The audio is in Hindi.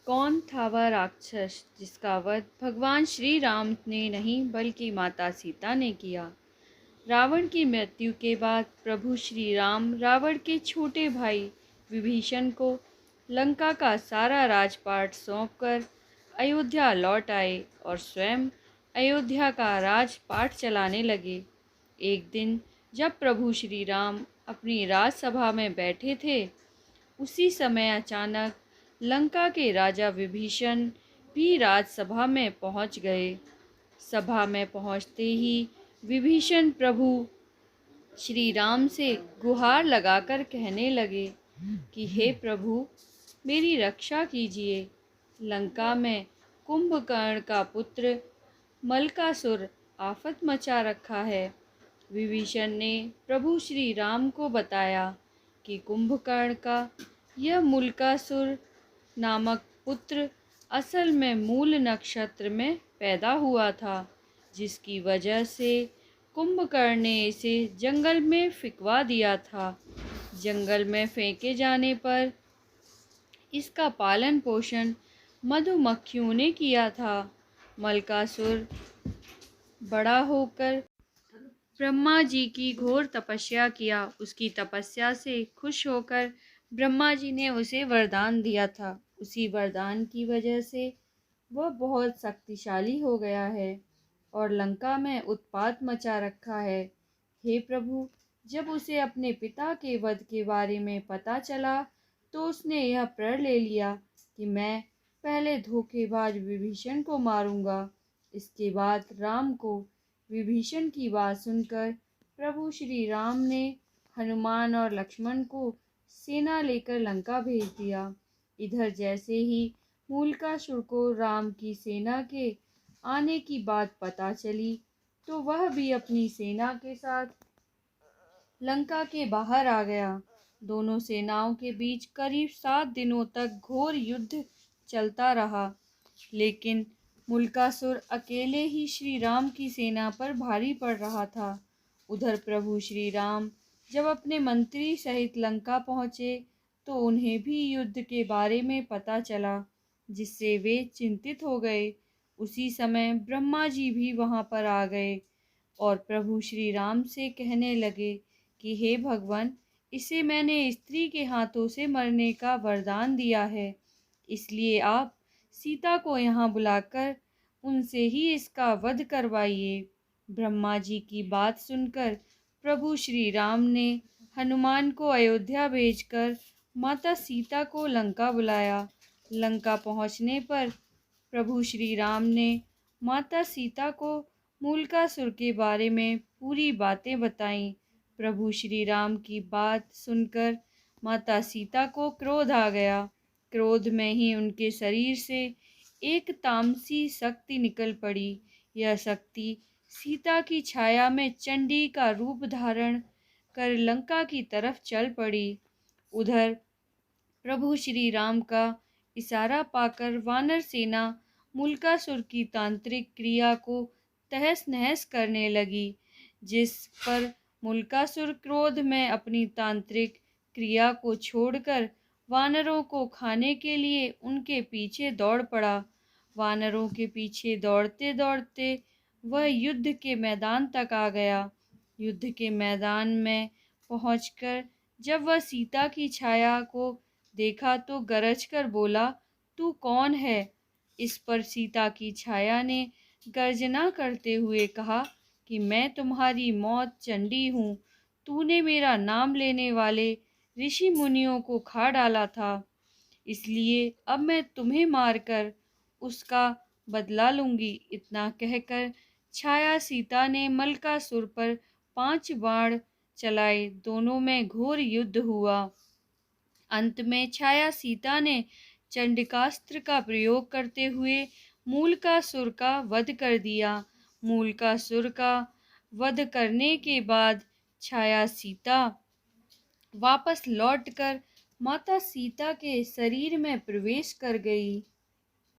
कौन था वह राक्षस जिसका वध भगवान श्री राम ने नहीं बल्कि माता सीता ने किया। रावण की मृत्यु के बाद प्रभु श्री राम रावण के छोटे भाई विभीषण को लंका का सारा राजपाट सौंपकर अयोध्या लौट आए और स्वयं अयोध्या का राजपाट चलाने लगे। एक दिन जब प्रभु श्री राम अपनी राजसभा में बैठे थे, उसी समय अचानक लंका के राजा विभीषण भी राजसभा में पहुंच गए। सभा में पहुंचते ही विभीषण प्रभु श्री राम से गुहार लगाकर कहने लगे कि हे प्रभु, मेरी रक्षा कीजिए। लंका में कुंभकर्ण का पुत्र मलकासुर आफत मचा रखा है। विभीषण ने प्रभु श्री राम को बताया कि कुंभकर्ण का यह मुलकासुर नामक पुत्र असल में मूल नक्षत्र में पैदा हुआ था, जिसकी वजह से कुंभकर्ण ने इसे जंगल में फेंकवा दिया था। जंगल में फेंके जाने पर इसका पालन पोषण मधुमक्खियों ने किया था। मलकासुर बड़ा होकर ब्रह्मा जी की घोर तपस्या किया। उसकी तपस्या से खुश होकर ब्रह्मा जी ने उसे वरदान दिया था। उसी वरदान की वजह से वह बहुत शक्तिशाली हो गया है और लंका में उत्पात मचा रखा है। हे प्रभु, जब उसे अपने पिता के वध के बारे में पता चला तो उसने यह प्रण ले लिया कि मैं पहले धोखेबाज विभीषण को मारूंगा। इसके बाद राम को विभीषण की बात सुनकर प्रभु श्री राम ने हनुमान और लक्ष्मण को सेना लेकर लंका भेज दिया। इधर जैसे ही मूलकासुर को राम की सेना के आने की बात पता चली तो वह भी अपनी सेना के साथ लंका के बाहर आ गया। दोनों सेनाओं के बीच करीब 7 दिनों तक घोर युद्ध चलता रहा, लेकिन मुलकासुर अकेले ही श्री राम की सेना पर भारी पड़ रहा था। उधर प्रभु श्री राम जब अपने मंत्री सहित लंका पहुँचे तो उन्हें भी युद्ध के बारे में पता चला, जिससे वे चिंतित हो गए। उसी समय ब्रह्मा जी भी वहाँ पर आ गए और प्रभु श्री राम से कहने लगे कि हे भगवान, इसे मैंने स्त्री के हाथों से मरने का वरदान दिया है, इसलिए आप सीता को यहाँ बुलाकर उनसे ही इसका वध करवाइए। ब्रह्मा जी की बात सुनकर प्रभु श्री राम ने हनुमान को अयोध्या भेजकर माता सीता को लंका बुलाया। लंका पहुँचने पर प्रभु श्री राम ने माता सीता को मूलकासुर के बारे में पूरी बातें बताईं। प्रभु श्री राम की बात सुनकर माता सीता को क्रोध आ गया। क्रोध में ही उनके शरीर से एक तामसी शक्ति निकल पड़ी। यह शक्ति सीता की छाया में चंडी का रूप धारण कर लंका की तरफ चल पड़ी। उधर प्रभु श्री राम का इशारा पाकर वानर सेना मूलकासुर की तांत्रिक क्रिया को तहस नहस करने लगी, जिस पर मूलकासुर क्रोध में अपनी तांत्रिक क्रिया को छोड़कर वानरों को खाने के लिए उनके पीछे दौड़ पड़ा। वानरों के पीछे दौड़ते दौड़ते वह युद्ध के मैदान तक आ गया। युद्ध के मैदान में पहुंचकर जब वह सीता की छाया को देखा तो गरज कर बोला, तू कौन है? इस पर सीता की छाया ने गर्जना करते हुए कहा कि मैं तुम्हारी मौत चंडी हूँ। तूने मेरा नाम लेने वाले ऋषि मुनियों को खा डाला था, इसलिए अब मैं तुम्हें मारकर उसका बदला लूँगी। इतना कहकर छाया सीता ने मलकासुर पर 5 बाण चलाए। दोनों में घोर युद्ध हुआ। अंत में छाया सीता ने चंडिकास्त्र का प्रयोग करते हुए मूलकासुर का वध कर दिया। मूलकासुर का वध करने के बाद छाया सीता वापस लौटकर माता सीता के शरीर में प्रवेश कर गई।